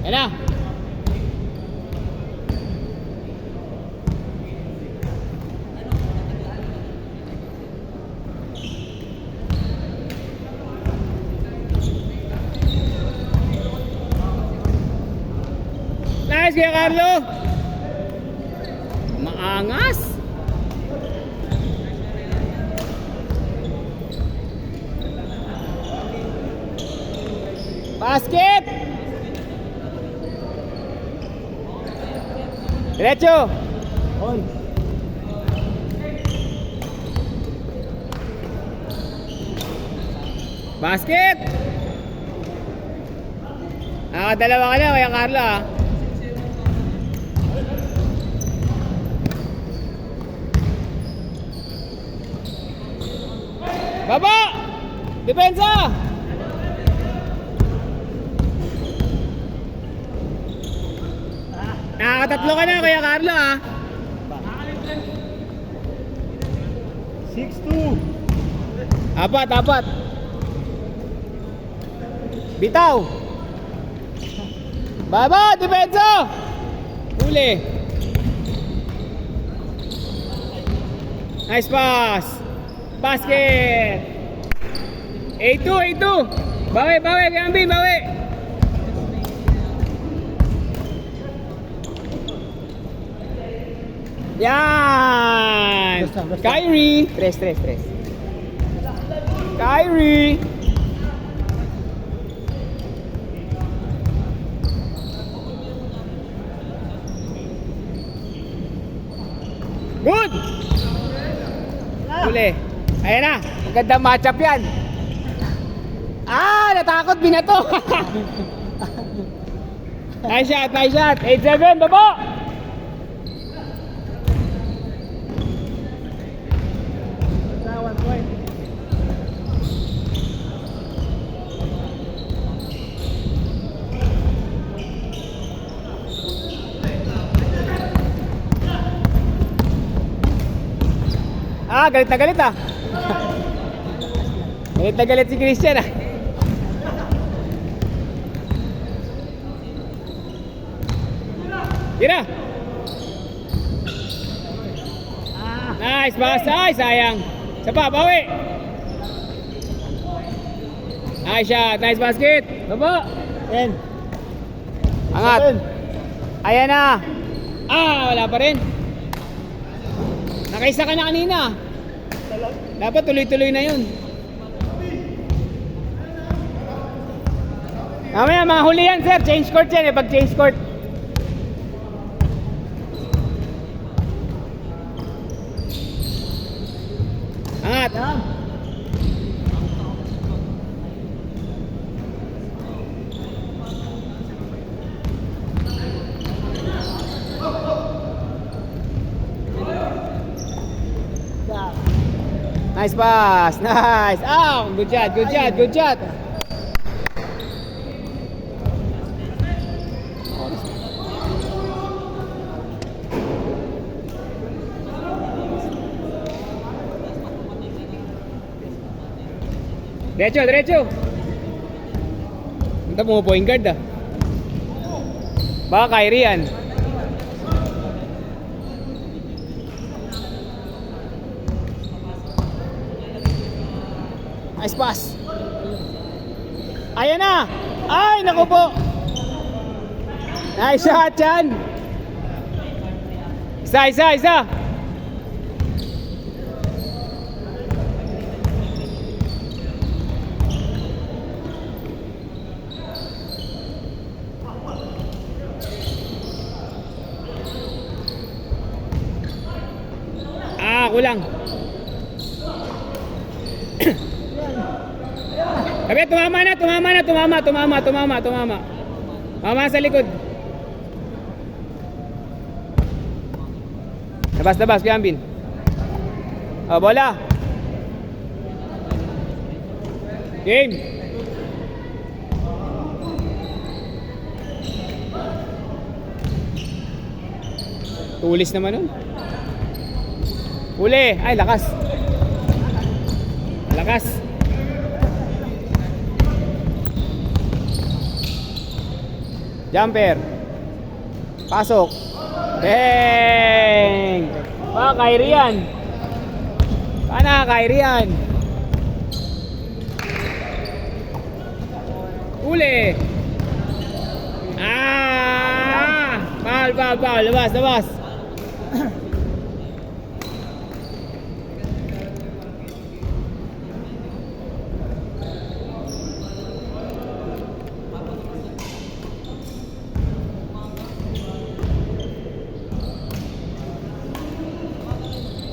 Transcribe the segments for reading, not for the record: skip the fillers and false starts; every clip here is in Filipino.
Yan na. Nice, Kuya Carlo. Maangas. Basket. Diretso. On. Basket. Dalawa ka na, Kuya Carlo ah. Baba! Depensa! Nakakatatlo ka na, Kuya Carlo ah. 6-2. Apat. Bitaw! Baba! Depensa! Huli! Nice pass! Basket! 8-2! Bawi! Gambin! Bawi! Yan! Basta. Kyrie! Tres. Kyrie! Good! Huli. Ayan na. Magandang matchup yan. Natakot. Binato. Nice shot. 8-7. Babo! Galit na galit ah. Galit na galit si Christian ah. Tira. Nice pass. Ay, sayang. Isa pa, bawi. Nice shot. Nice basket. Baba. 10. Angat. Ayan na. Wala pa rin. Nakaisa ka na kanina. Dapat tuloy-tuloy na yun. Mamaya mga huli yan sir. Change court yan pag change court. Angat. Nice pass. Nice. Good shot. Diretso. Punta mo point guard ah. Baka Kyrie yan. Nice pass. Ayan na. Ay, naku po. Nice shot yan. Isa. Kulang. Sabi, tumama. Mama sa likod. Labas, Gambin. Bola. Game. Tulis naman nun. Huli. Ay, lakas. Jumper. Pasok. Bang! Kyrie yan. Pana, Kyrie yan. Uli. Foul. Labas.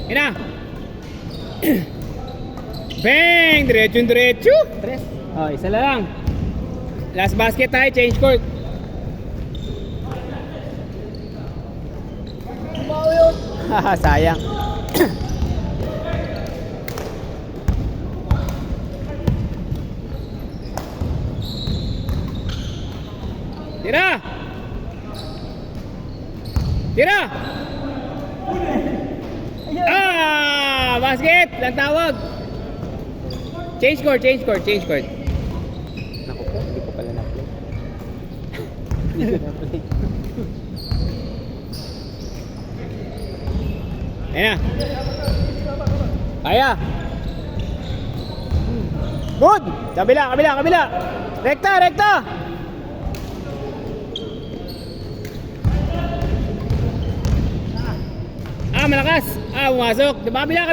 Yan na. Bang! Diretso. Tres. Oh, isa na lang. Last basket tayo, change court. Bawa yun. Haha, sayang. Tira! Basket! Lang tawag. Change court. Naku po, hindi ko pala na-play. Ayan na. Kaya. Good! Kabila. Rekta! Malakas! Pumasok! Kabila!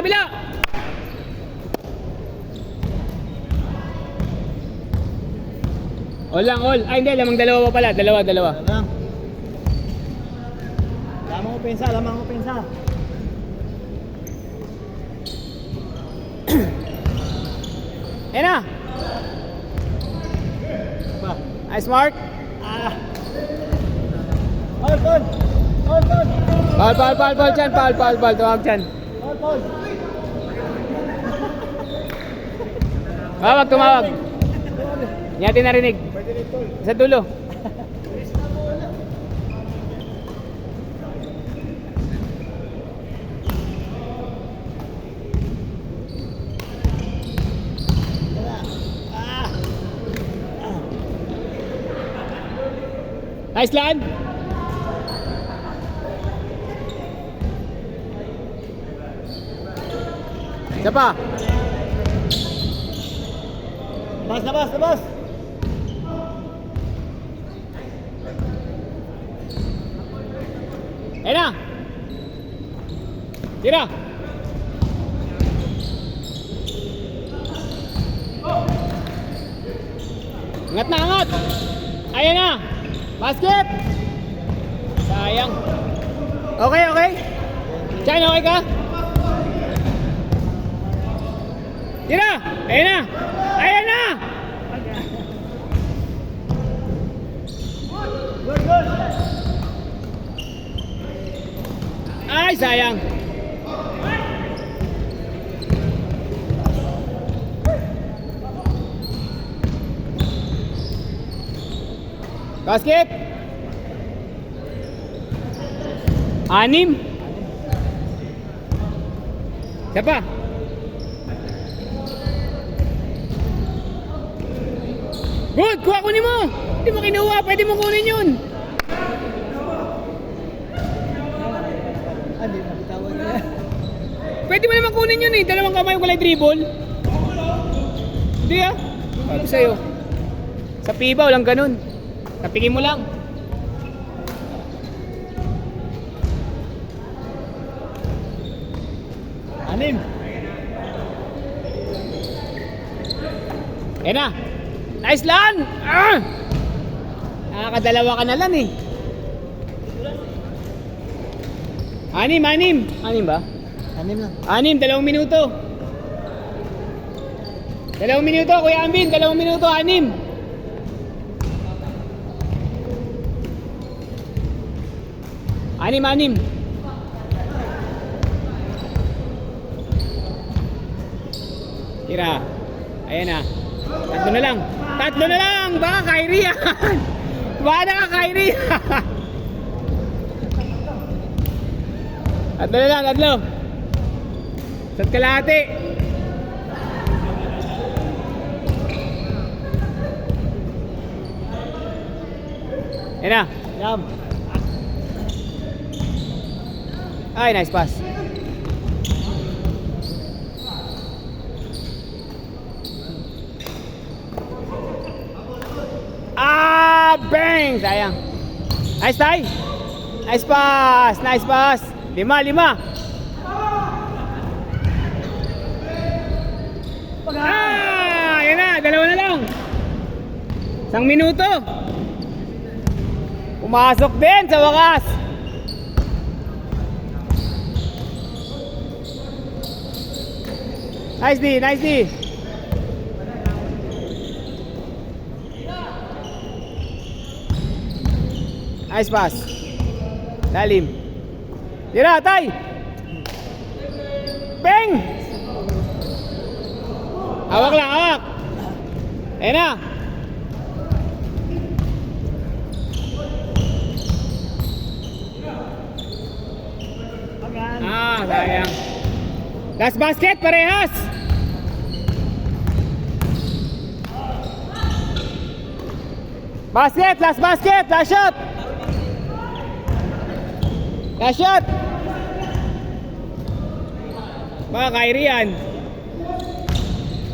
All. Ay, hindi. Lamang dalawa pa pala. Dalawa. Lang. Lamang opensa. Ayan na! Ba? Nice mark! Foul. Foul dyan. Tawag dyan. Foul. Tumawag. Hindi natin narinig. Sa dulo. Nice land. Isa pa. Labas. Ayan na. Tira. Angat. Ayan na. Basket. Sayang. Okay. Chan, okay ka? Tira. Ayan na. Good. Ay, sayang. Basket. 6. Siapa? Good, kunin mo. Hindi mo kinuha, pwede mo kunin yun. Hindi na bitawan niya. Pwede mo naman kunin yun eh. Dalawang kamay walay dribble. Hindi ah. Sabi sa'yo. Sa FIBA walang ganun. Tapikin mo lang. Anim. Ayan na. Nice lan! Nakakadalawa ka na lang eh. 6. 6 ba? Anim lang. 6, 2 minuto. 2 minuto, Kuya Ambin. 2 minuto, 6. Anim. Tira. Ayan na. Tatlo na lang. Baka Kyrie yan. Baka Kyrie yan. Tatlo. Sat kalahati. Yan na. Yam. Ay, nice pass. Ah, bang! Sayang. Nice tie. Nice pass. Nice pass. 5. Ah, yan na. 2 na lang. 1 minuto. Pumasok din sa wakas. Nice D, nice D. Nice pass. Lalim. Tira, tay. Bang! Hawak lang, hawak. Ayan na. Ah, sayang. Last basket, parehas. Basket, last basket, last shot. Last shot. Baka Kyrie yan.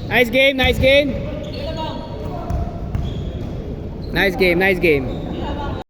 Nice game, nice game. Nice game, nice game.